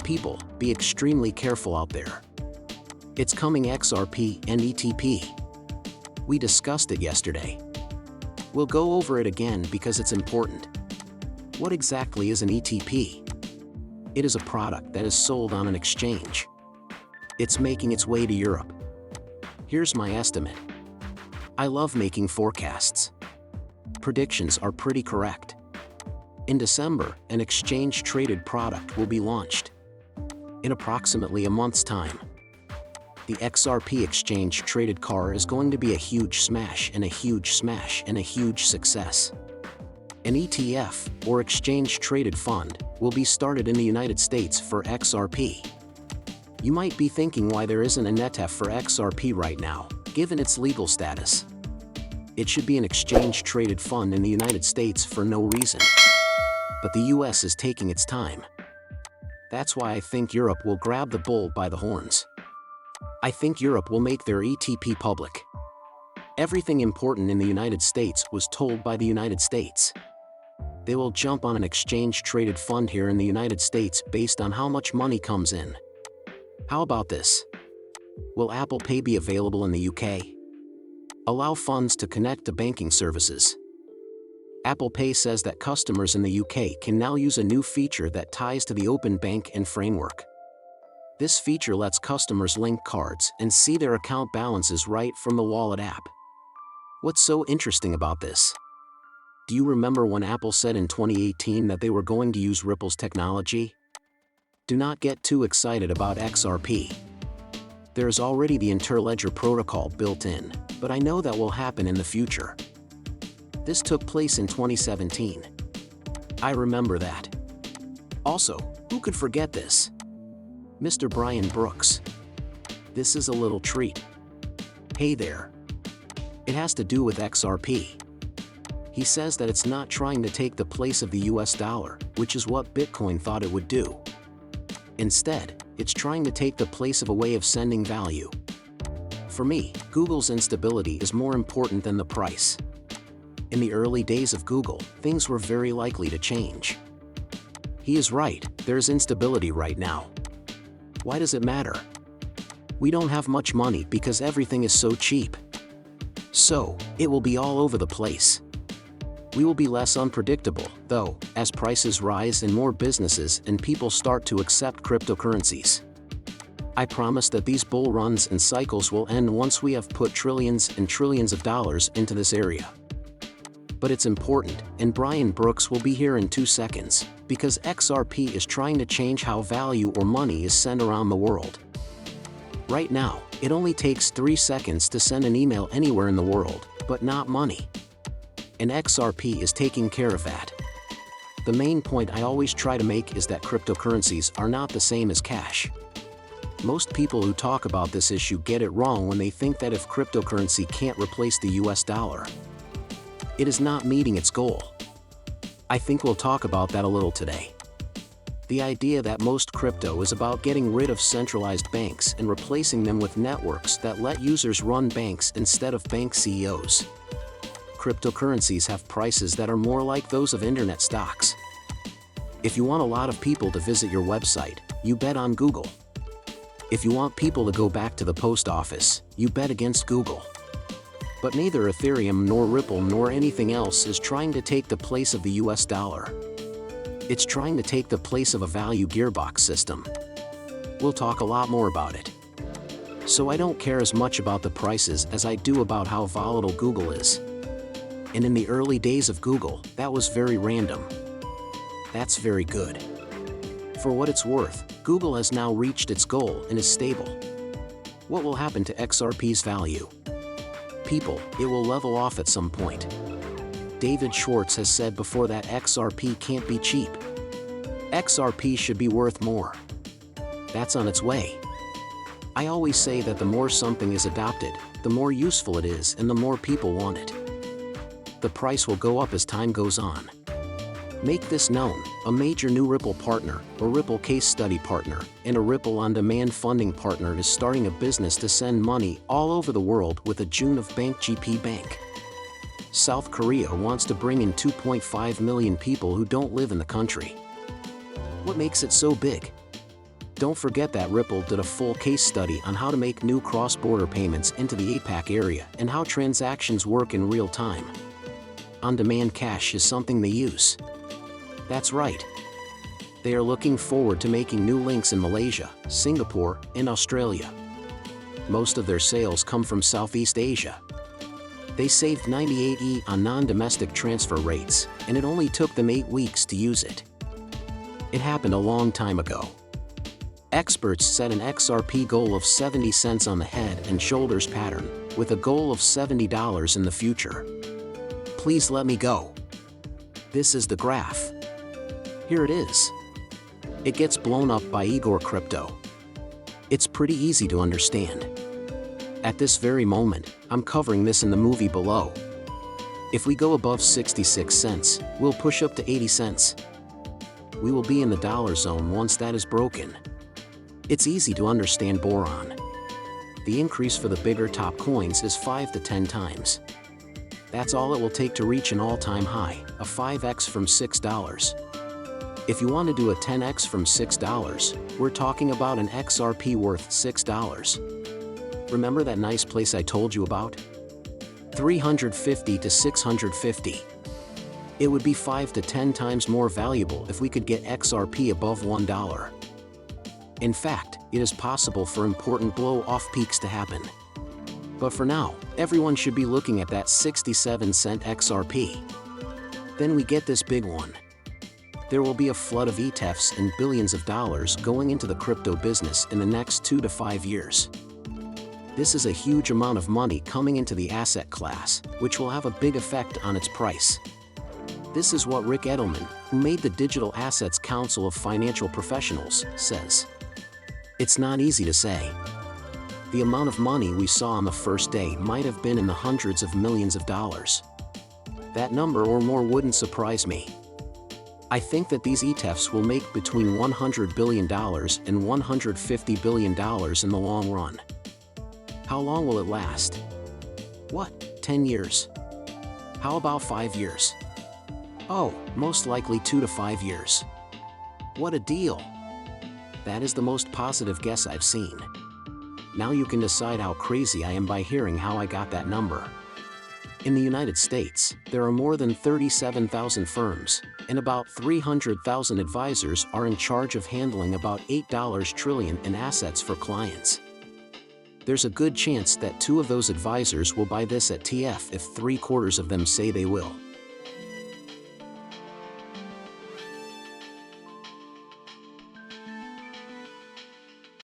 people, be extremely careful out there. It's coming XRP and ETP. We discussed it yesterday. We'll go over it again because it's important. What exactly is an ETP? It is a product that is sold on an exchange. It's making its way to Europe. Here's my estimate. I love making forecasts. Predictions are pretty correct. In December, an exchange-traded product will be launched. In approximately a month's time. The XRP exchange-traded car is going to be a huge smash and a huge smash and a huge success. An ETF, or exchange-traded fund, will be started in the United States for XRP. You might be thinking why there isn't an ETF for XRP right now, given its legal status. It should be an exchange-traded fund in the United States for no reason. But the US is taking its time. That's why I think Europe will grab the bull by the horns. I think Europe will make their ETP public. Everything important in the United States was told by the United States. They will jump on an exchange-traded fund here in the United States based on how much money comes in. How about this? Will Apple Pay be available in the UK? Allow funds to connect to banking services. Apple Pay says that customers in the UK can now use a new feature that ties to the Open Banking framework. This feature lets customers link cards and see their account balances right from the wallet app. What's so interesting about this? Do you remember when Apple said in 2018 that they were going to use Ripple's technology? Do not get too excited about XRP. There's already the Interledger protocol built in, but I know that will happen in the future. This took place in 2017. I remember that. Also, who could forget this? Mr. Brian Brooks. This is a little treat. Hey there. It has to do with XRP. He says that it's not trying to take the place of the US dollar, which is what Bitcoin thought it would do. Instead, it's trying to take the place of a way of sending value. For me, Google's instability is more important than the price. In the early days of Google, things were very likely to change. He is right, there's instability right now. Why does it matter? We don't have much money because everything is so cheap. So, it will be all over the place. We will be less unpredictable, though, as prices rise and more businesses and people start to accept cryptocurrencies. I promise that these bull runs and cycles will end once we have put trillions and trillions of dollars into this area. But it's important, and Brian Brooks will be here in 2 seconds, because XRP is trying to change how value or money is sent around the world. Right now, it only takes 3 seconds to send an email anywhere in the world, but not money. And XRP is taking care of that. The main point I always try to make is that cryptocurrencies are not the same as cash. Most people who talk about this issue get it wrong when they think that if cryptocurrency can't replace the US dollar, it is not meeting its goal. I think we'll talk about that a little today. The idea that most crypto is about getting rid of centralized banks and replacing them with networks that let users run banks instead of bank CEOs. Cryptocurrencies have prices that are more like those of internet stocks. If you want a lot of people to visit your website, you bet on Google. If you want people to go back to the post office, you bet against Google. But neither Ethereum nor Ripple nor anything else is trying to take the place of the US dollar. It's trying to take the place of a value gearbox system. We'll talk a lot more about it. So I don't care as much about the prices as I do about how volatile Google is. And in the early days of Google, that was very random. That's very good. For what it's worth, Google has now reached its goal and is stable. What will happen to XRP's value? People, it will level off at some point. David Schwartz has said before that XRP can't be cheap. XRP should be worth more. That's on its way. I always say that the more something is adopted, the more useful it is and the more people want it. The price will go up as time goes on. Make this known, a major new Ripple partner, a Ripple case study partner, and a Ripple on-demand funding partner is starting a business to send money all over the world with a June of Bank GP Bank. South Korea wants to bring in 2.5 million people who don't live in the country. What makes it so big? Don't forget that Ripple did a full case study on how to make new cross-border payments into the APAC area and how transactions work in real time. On-demand cash is something they use. That's right. They are looking forward to making new links in Malaysia, Singapore, and Australia. Most of their sales come from Southeast Asia. They saved 98% on non-domestic transfer rates, and it only took them 8 weeks to use it. It happened a long time ago. Experts set an XRP goal of 70 cents on the head and shoulders pattern, with a goal of $70 in the future. Please let me go. This is the graph. Here it is. It gets blown up by Igor Crypto. It's pretty easy to understand. At this very moment, I'm covering this in the movie below. If we go above 66 cents, we'll push up to 80 cents. We will be in the dollar zone once that is broken. It's easy to understand boron. The increase for the bigger top coins is 5 to 10 times. That's all it will take to reach an all-time high, a 5x from $6. If you want to do a 10x from $6, we're talking about an XRP worth $6. Remember that nice place I told you about? 350 to 650. It would be 5 to 10 times more valuable if we could get XRP above $1. In fact, it is possible for important blow-off peaks to happen. But for now, everyone should be looking at that 67-cent XRP. Then we get this big one. There will be a flood of ETFs and billions of dollars going into the crypto business in the next 2 to 5 years. This is a huge amount of money coming into the asset class, which will have a big effect on its price. This is what Rick Edelman, who made the Digital Assets Council of Financial Professionals, says. It's not easy to say. The amount of money we saw on the first day might have been in the hundreds of millions of dollars. That number or more wouldn't surprise me. I think that these ETFs will make between $100 billion and $150 billion in the long run. How long will it last? What, 10 years? How about 5 years? Oh, most likely 2 to 5 years. What a deal! That is the most positive guess I've seen. Now you can decide how crazy I am by hearing how I got that number. In the United States, there are more than 37,000 firms, and about 300,000 advisors are in charge of handling about $8 trillion in assets for clients. There's a good chance that 2 of those advisors will buy this ETF if 3/4 of them say they will.